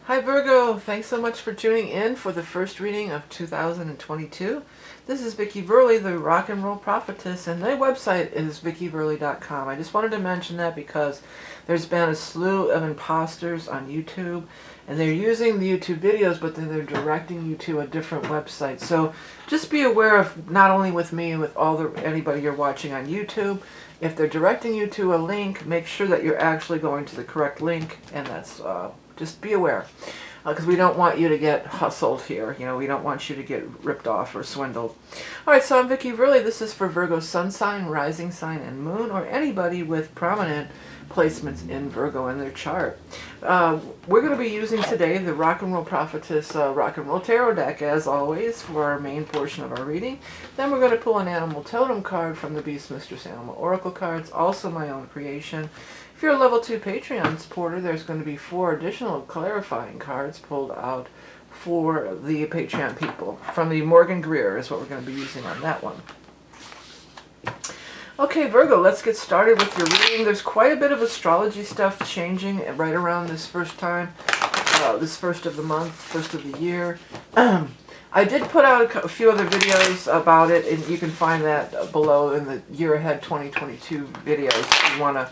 Hi Virgo, thanks so much for tuning in for the first reading of 2022. This is Vickieverlie, the rock and roll prophetess, and my website is vickieverlie.com. I just wanted to mention that because there's been a slew of imposters on YouTube, and they're using the YouTube videos, but then they're directing you to a different website. So just be aware of, not only with me, with anybody you're watching on YouTube, if they're directing you to a link, make sure that you're actually going to the correct link, and that's just be aware, because we don't want you to get hustled here. You know, we don't want you to get ripped off or swindled. All right, so I'm Vickieverlie. This is for Virgo sun sign, rising sign, and moon, or anybody with prominent placements in Virgo in their chart. We're going to be using today the Rock and Roll Prophetess Rock and Roll Tarot deck, as always, for our main portion of our reading. Then we're going to pull an animal totem card from the Beast Mistress Animal Oracle cards, also my own creation. If you're a level 2 Patreon supporter, there's going to be 4 additional clarifying cards pulled out for the Patreon people. From the Morgan Greer is what we're going to be using on that one. Okay, Virgo, let's get started with your reading. There's quite a bit of astrology stuff changing right around this first time, this first of the month, first of the year. I did put out a few other videos about it, and you can find that below in the Year Ahead 2022 videos if you want to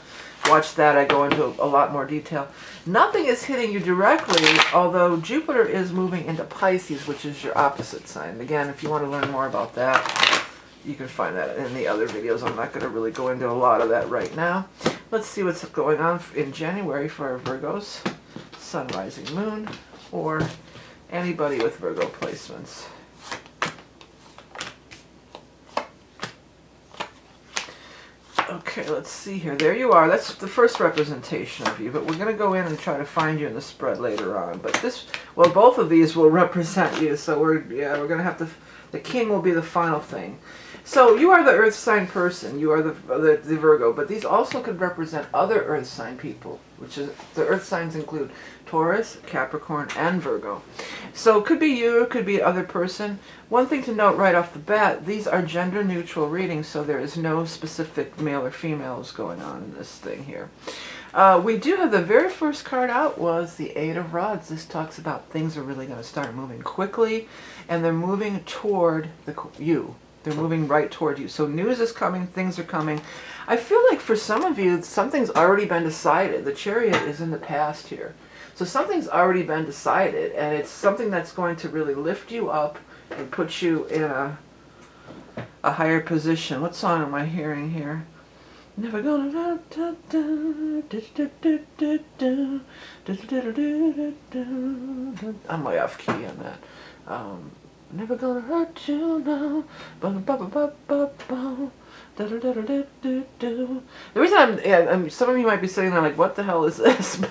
watch that. I go into a lot more detail. Nothing is hitting you directly, although Jupiter is moving into Pisces, which is your opposite sign. Again, if you want to learn more about that, you can find that in the other videos. I'm not going to really go into a lot of that right now. Let's see what's going on in January for our Virgos, Sun, Rising, Moon, or anybody with Virgo placements. Okay, let's see here. There you are. That's the first representation of you, but we're going to go in and try to find you in the spread later on. But this, well, both of these will represent you, so we're going to have to, the king will be the final thing. So you are the earth sign person, you are the Virgo, but these also could represent other earth sign people, which is, the earth signs include Taurus, Capricorn, and Virgo. So it could be you, it could be another person. One thing to note right off the bat, these are gender neutral readings, so there is no specific male or females going on in this thing here. We do have the very first card out was the Eight of Rods. This talks about things are really going to start moving quickly, and they're moving toward you. They're moving right toward you. So news is coming, things are coming. I feel like for some of you, something's already been decided. The Chariot is in the past here. So something's already been decided, and it's something that's going to really lift you up and put you in a higher position. What song am I hearing here? Never gonna da, da, da, da, I'm way off key on that. Never gonna hurt you now. The reason some of you might be sitting there like, what the hell is this?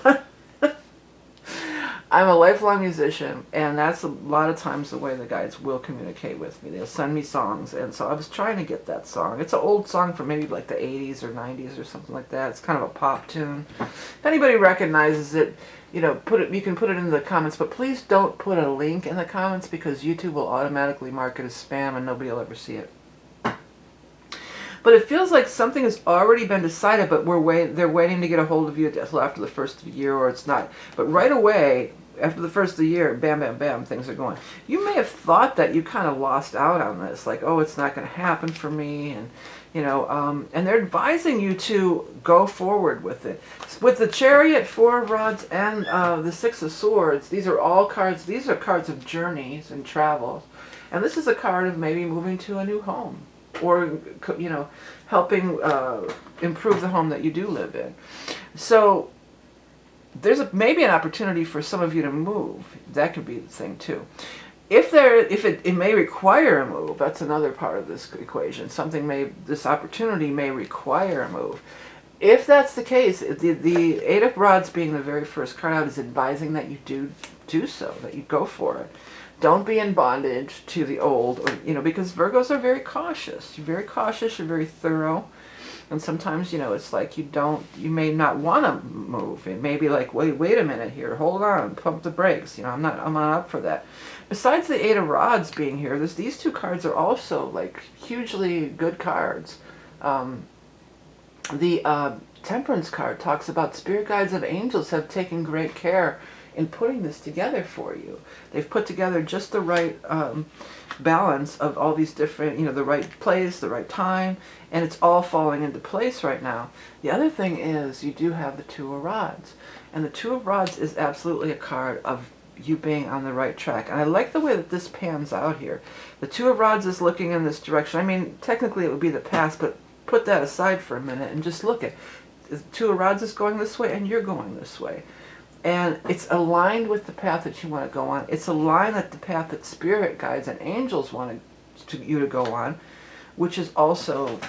I'm a lifelong musician, and that's a lot of times the way the guides will communicate with me. They'll send me songs, and so I was trying to get that song. It's an old song from maybe like the 80s or 90s or something like that. It's kind of a pop tune. If anybody recognizes it, you know, you can put it in the comments, but please don't put a link in the comments because YouTube will automatically mark it as spam and nobody will ever see it. But it feels like something has already been decided, but they're waiting to get a hold of you until after the first of the year, or it's not. But right away, after the first of the year, bam, bam, bam, things are going. You may have thought that you kind of lost out on this, like, oh, it's not going to happen for me, and you know, and they're advising you to go forward with it. With the Chariot, Four of Rods, and the Six of Swords, these are all cards. These are cards of journeys and travels, and this is a card of maybe moving to a new home, or you know, helping improve the home that you do live in. So there's maybe an opportunity for some of you to move. That could be the thing too. If it may require a move, that's another part of this equation. This opportunity may require a move. If that's the case, the Eight of Rods being the very first card out is advising that you do so, that you go for it. Don't be in bondage to the old, or, you know, because Virgos are very cautious. You're very cautious, you're very thorough. And sometimes, you know, it's like you may not want to move. It may be like, wait a minute here, hold on, pump the brakes. You know, I'm not up for that. Besides the Eight of Rods being here, these two cards are also like hugely good cards. The Temperance card talks about spirit guides of angels have taken great care in putting this together for you. They've put together just the right balance of all these different, the right place, the right time, and it's all falling into place right now. The other thing is you do have the Two of Rods, and the Two of Rods is absolutely a card of you being on the right track. And I like the way that this pans out here. The Two of Rods is looking in this direction. I mean, technically it would be the past, but put that aside for a minute and just look at the Two of Rods is going this way and you're going this way. And it's aligned with the path that you want to go on. It's aligned with the path that spirit guides and angels want you to go on, which is also,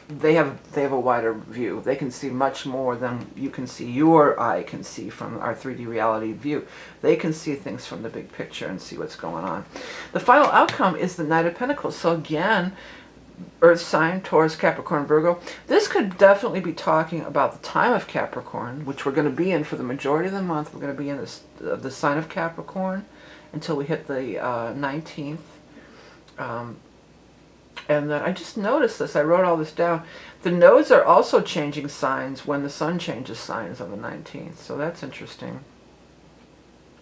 they have a wider view. They can see much more than you can see. Your eye can see from our 3D reality view. They can see things from the big picture and see what's going on. The final outcome is the Knight of Pentacles. So again, Earth sign, Taurus, Capricorn, Virgo. This could definitely be talking about the time of Capricorn, which we're going to be in for the majority of the month. We're going to be in the sign of Capricorn until we hit the 19th. And then I just noticed this. I wrote all this down. The nodes are also changing signs when the sun changes signs on the 19th. So that's interesting.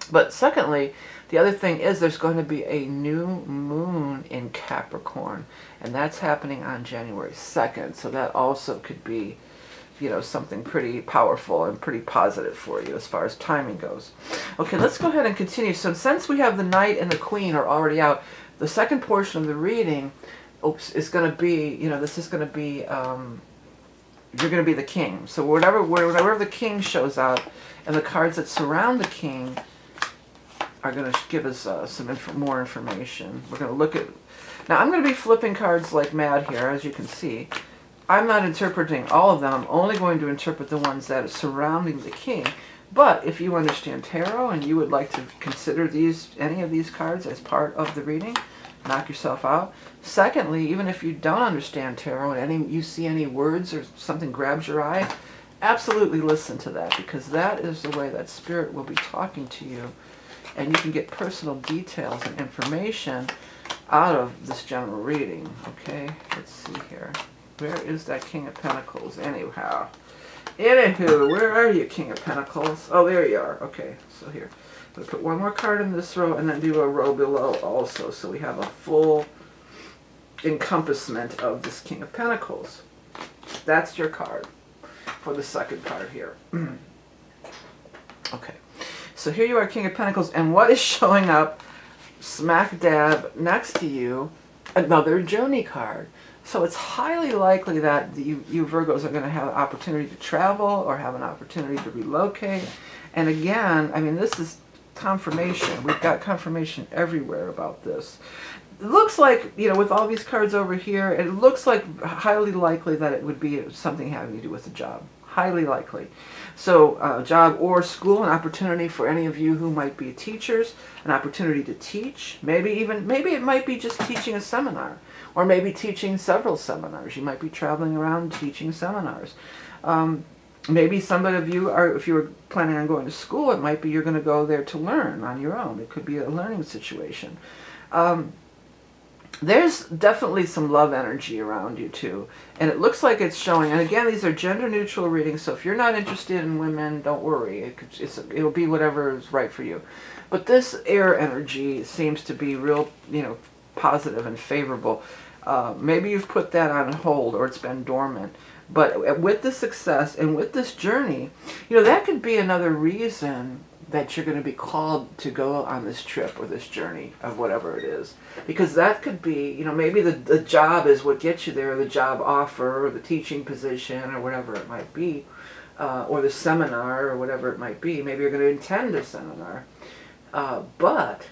But secondly, the other thing is there's going to be a new moon in Capricorn. And that's happening on January 2nd. So that also could be, something pretty powerful and pretty positive for you as far as timing goes. Okay, let's go ahead and continue. So since we have the Knight and the Queen are already out, the second portion of the reading is going to be, this is going to be, you're going to be the king. So whenever the king shows out, and the cards that surround the king are going to give us some more information. We're going to look at, now I'm going to be flipping cards like mad here, as you can see. I'm not interpreting all of them. I'm only going to interpret the ones that are surrounding the king. But if you understand tarot and you would like to consider any of these cards as part of the reading, knock yourself out. Secondly, even if you don't understand tarot and you see any words or something grabs your eye, absolutely listen to that, because that is the way that spirit will be talking to you, and you can get personal details and information out of this general reading. Okay, let's see here. Where is that King of Pentacles anyhow? Anywho, where are you, King of Pentacles? Oh, there you are. Okay, so here. I'm going to put one more card in this row and then do a row below also, so we have a full encompassment of this King of Pentacles. That's your card for the second card here. Okay, so here you are, King of Pentacles, and what is showing up smack dab next to you? Another Journey card. So it's highly likely that you Virgos are going to have an opportunity to travel or have an opportunity to relocate. And again, I mean, this is confirmation. We've got confirmation everywhere about this. It looks like, with all these cards over here, it looks like highly likely that it would be something having to do with a job. Highly likely. So job or school, an opportunity for any of you who might be teachers, an opportunity to teach. Maybe it might be just teaching a seminar, or maybe teaching several seminars. You might be traveling around teaching seminars. Maybe some of you are, if you were planning on going to school, it might be you're going to go there to learn on your own. It could be a learning situation. There's definitely some love energy around you too. And it looks like it's showing, and again, these are gender neutral readings, so if you're not interested in women, don't worry. It'll be whatever is right for you. But this air energy seems to be real, positive and favorable. Maybe you've put that on hold or it's been dormant. But with the success and with this journey, that could be another reason that you're going to be called to go on this trip or this journey of whatever it is. Because that could be, maybe the job is what gets you there, the job offer or the teaching position or whatever it might be, or the seminar or whatever it might be. Maybe you're going to attend a seminar. But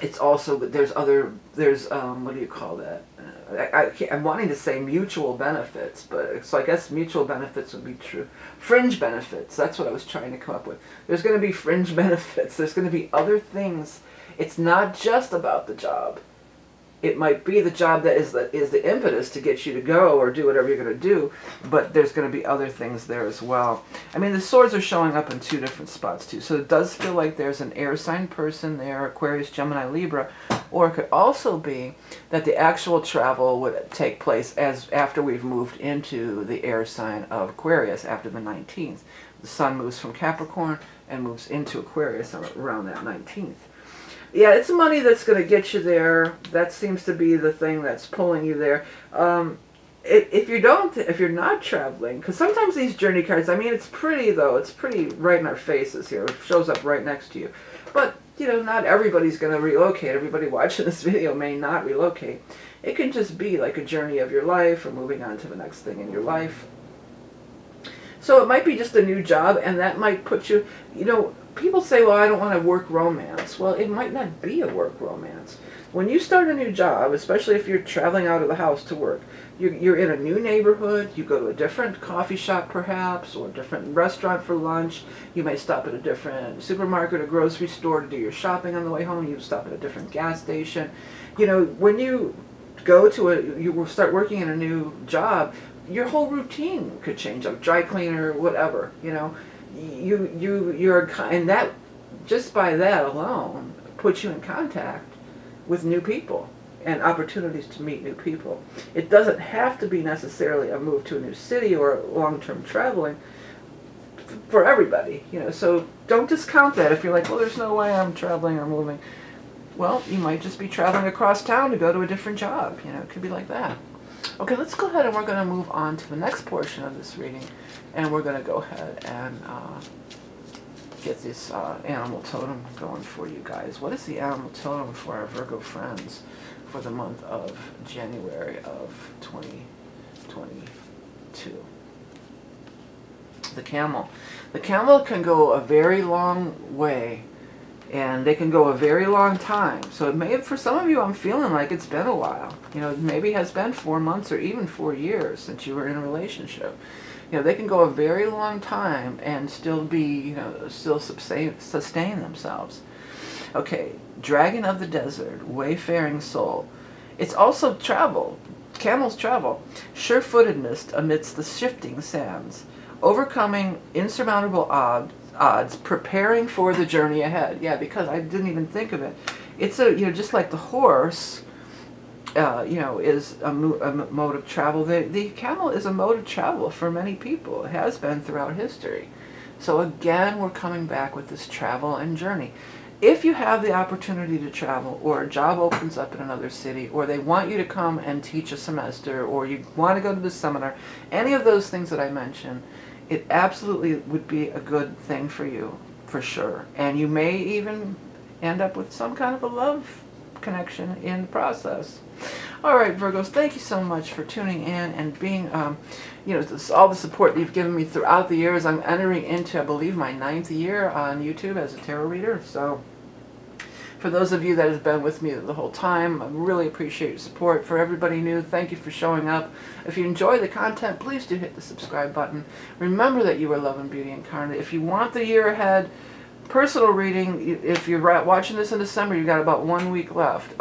it's also, there's what do you call that? I'm wanting to say mutual benefits, but so I guess mutual benefits would be true. Fringe benefits, that's what I was trying to come up with. There's going to be fringe benefits. There's going to be other things. It's not just about the job. It might be the job that is the impetus to get you to go or do whatever you're going to do, but there's going to be other things there as well. I mean, the swords are showing up in 2 different spots too, so it does feel like there's an air sign person there, Aquarius, Gemini, Libra, or it could also be that the actual travel would take place after we've moved into the air sign of Aquarius after the 19th. The sun moves from Capricorn and moves into Aquarius around that 19th. Yeah, it's money that's going to get you there. That seems to be the thing that's pulling you there. If you're not traveling, because sometimes these journey cards, I mean, it's pretty though. It's pretty right in our faces here. It shows up right next to you. But, you know, not everybody's going to relocate. Everybody watching this video may not relocate. It can just be like a journey of your life or moving on to the next thing in your life. So it might be just a new job, and that might put you, you know, people say, well, I don't want to work romance. Well, it might not be a work romance. When you start a new job, especially if you're traveling out of the house to work, you're in a new neighborhood, you go to a different coffee shop perhaps, or a different restaurant for lunch. You may stop at a different supermarket or grocery store to do your shopping on the way home. You stop at a different gas station. You know, when you go to you will start working in a new job, your whole routine could change, like dry cleaner, whatever, you know. And that, just by that alone, puts you in contact with new people and opportunities to meet new people. It doesn't have to be necessarily a move to a new city or long-term traveling for everybody, you know. So don't discount that if you're like, well, there's no way I'm traveling or moving. Well, you might just be traveling across town to go to a different job, you know. It could be like that. Okay, let's go ahead and we're going to move on to the next portion of this reading, and we're going to go ahead and get this animal totem going for you guys. What is the animal totem for our Virgo friends for the month of January of 2022? The camel. The camel can go a very long way, and they can go a very long time. So it may, for some of you, I'm feeling like it's been a while. You know, maybe it has been 4 months or even 4 years since you were in a relationship. You know, they can go a very long time and still be, you know, still sustain themselves. Okay, dragon of the desert, wayfaring soul. It's also travel. Camels travel. Sure-footedness amidst the shifting sands. Overcoming insurmountable odds, preparing for the journey ahead. Yeah, because I didn't even think of it. It's a, you know, just like the horse, you know, is a mode of travel. The camel is a mode of travel for many people. It has been throughout history. So again, we're coming back with this travel and journey. If you have the opportunity to travel, or a job opens up in another city, or they want you to come and teach a semester, or you want to go to the seminar, any of those things that I mentioned, it absolutely would be a good thing for you, for sure. And you may even end up with some kind of a love connection in the process. All right, Virgos, thank you so much for tuning in and being, you know, all the support that you've given me throughout the years. I'm entering into, I believe, my 9th year on YouTube as a tarot reader. So for those of you that have been with me the whole time, I really appreciate your support. For everybody new, thank you for showing up. If you enjoy the content, please do hit the subscribe button. Remember that you are love and beauty incarnate. If you want the year ahead personal reading, if you're watching this in December, you've got about 1 week left.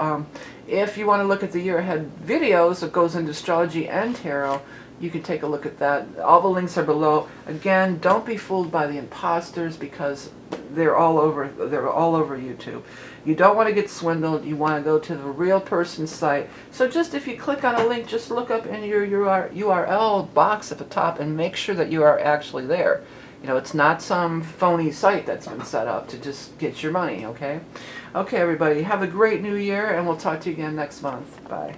If you want to look at the year ahead videos that goes into astrology and tarot, you can take a look at that. All the links are below. Again, don't be fooled by the imposters, because they're all over YouTube. You don't want to get swindled. You want to go to the real person's site. So just if you click on a link, just look up in your URL box at the top and make sure that you are actually there. You know, it's not some phony site that's been set up to just get your money, okay? Okay, everybody, have a great new year, and we'll talk to you again next month. Bye.